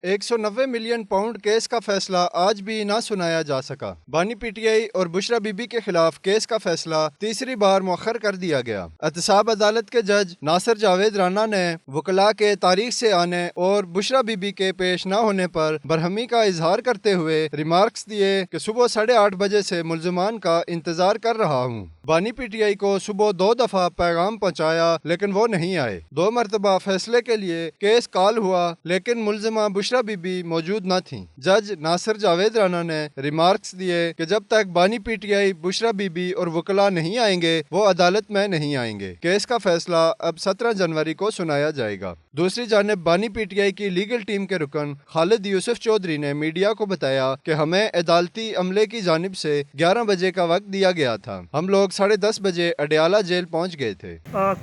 190 million pound case का फैसला आज भी ना सुनाया जा सका। बानी पीटीआई और बुशरा बीबी के खिलाफ केस का फैसला तीसरी बार मुअख्खर कर दिया गया। एहतसाब अदालत के जज नासिर जावेद राना ने वकला के तारीख से आने और बुशरा बीबी के पेश न होने पर बरहमी का इजहार करते हुए रिमार्क्स दिए कि सुबह 8:30 बजे से मुल्जिमान का इंतजार कर रहा हूँ। बानी पीटीआई को सुबह 2 दफा पैगाम पहुँचाया लेकिन वो नहीं आए। 2 मरतबा फैसले के लिए केस कॉल हुआ लेकिन मुल्जिमा बुशरा बीबी मौजूद न थी। जज नासिर जावेद राना ने रिमार्क्स दिए कि जब तक बानी पीटीआई, बुशरा बीबी और वकला नहीं आएंगे वो अदालत में नहीं आएंगे। केस का फैसला अब 17 जनवरी को सुनाया जाएगा। दूसरी जानिब बानी पीटीआई की लीगल टीम के रुकन खालिद यूसुफ चौधरी ने मीडिया को बताया कि हमें अदालती अमले की जानिब से 11 बजे का वक्त दिया गया था। हम लोग 10:30 बजे अडियाला जेल पहुंच गए थे।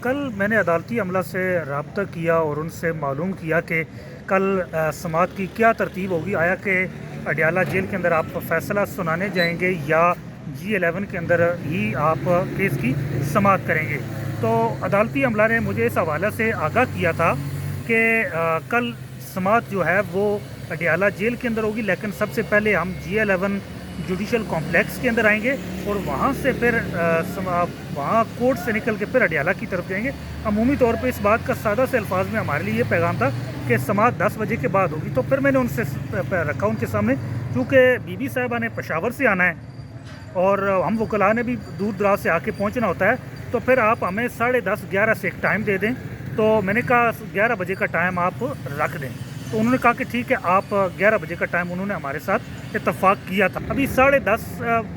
कल मैंने अदालती अमला से रब्ता किया और उनसे मालूम किया कि कल समाअत की क्या तरतीब होगी। आया कि अडियाला जेल के अंदर आप फैसला सुनाने जाएंगे या G11 के अंदर ही आप केस की समाअत करेंगे। तो अदालती अमला ने मुझे इस हवाले से आगाह किया था कि कल समाअत जो है वो अडियाला जेल के अंदर होगी, लेकिन सबसे पहले हम G11 जुडिशल कॉम्प्लेक्स के अंदर आएंगे और वहाँ से फिर वहाँ कोर्ट से निकल के फिर अडियाला की तरफ जाएंगे। अमूमी तौर पे इस बात का सादा से अल्फाज में हमारे लिए ये पैगाम था कि समाअत 10 बजे के बाद होगी। तो फिर मैंने उनसे रखा उनके सामने, क्योंकि बीबी साहिबा ने पेशावर से आना है और हम वकला ने भी दूर दराज से आके पहुँचना होता है, तो फिर आप हमें 10:30 11 से एक टाइम दे दें। तो मैंने कहा 11 बजे का टाइम आप रख दें। तो उन्होंने कहा कि ठीक है, आप 11 बजे का टाइम उन्होंने हमारे साथ इत्तफाक किया था। अभी 10:30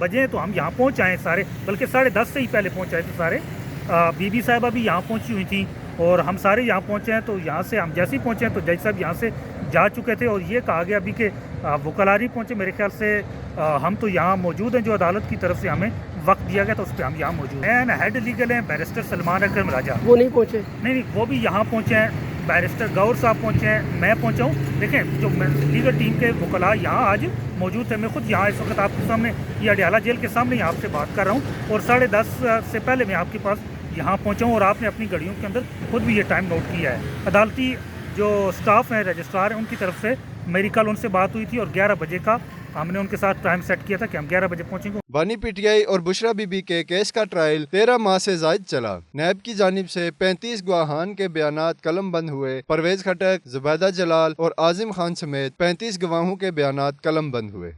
बजे तो हम यहाँ पहुँच आए सारे, बल्कि 10:30 से ही पहले पहुँच आए थे सारे। बीबी साहिबा भी यहाँ पहुँची हुई थी और हम सारे यहाँ पहुँचे हैं। तो यहाँ से हम जैसे ही पहुँचे हैं तो जज साहब यहाँ से जा चुके थे और ये कहा गया अभी कि वकला नहीं पहुँचे। मेरे ख्याल से हम तो यहाँ मौजूद हैं, जो अदालत की तरफ से हमें वक्त दिया गया तो उस पर हम यहाँ मौजूद हैं। हेड लीगल हैं बैरिस्टर सलमान अकरम राजा, वो नहीं पहुँचे। नहीं, वो भी यहाँ पहुँचे हैं। बैरिस्टर गौर साहब पहुँचे हैं, मैं पहुँचा हूँ। देखें, जो लीगल टीम के वकला यहाँ आज मौजूद थे। मैं खुद यहाँ इस वक्त आपके सामने ये अडियाला जेल के सामने यहाँ आपसे बात कर रहा हूँ और 10:30 से पहले मैं आपके पास यहाँ पहुँचा हूँ और आपने अपनी घड़ियों के अंदर खुद भी ये टाइम नोट किया है। अदालती जो स्टाफ हैं, रजिस्ट्रार हैं, उनकी तरफ से मेरी कल उनसे बात हुई थी और 11 बजे का हमने उनके साथ टाइम सेट किया था कि हम 11 बजे पहुंचेंगे। बानी पीटीआई और बुशरा बीबी के केस का ट्रायल 13 माह से जायद चला। नैब की जानिब से 35 गवाहान के बयानात कलम बंद हुए। परवेज खटक, जुबैदा जलाल और आजिम खान समेत 35 गवाहों के बयानात कलम बंद हुए।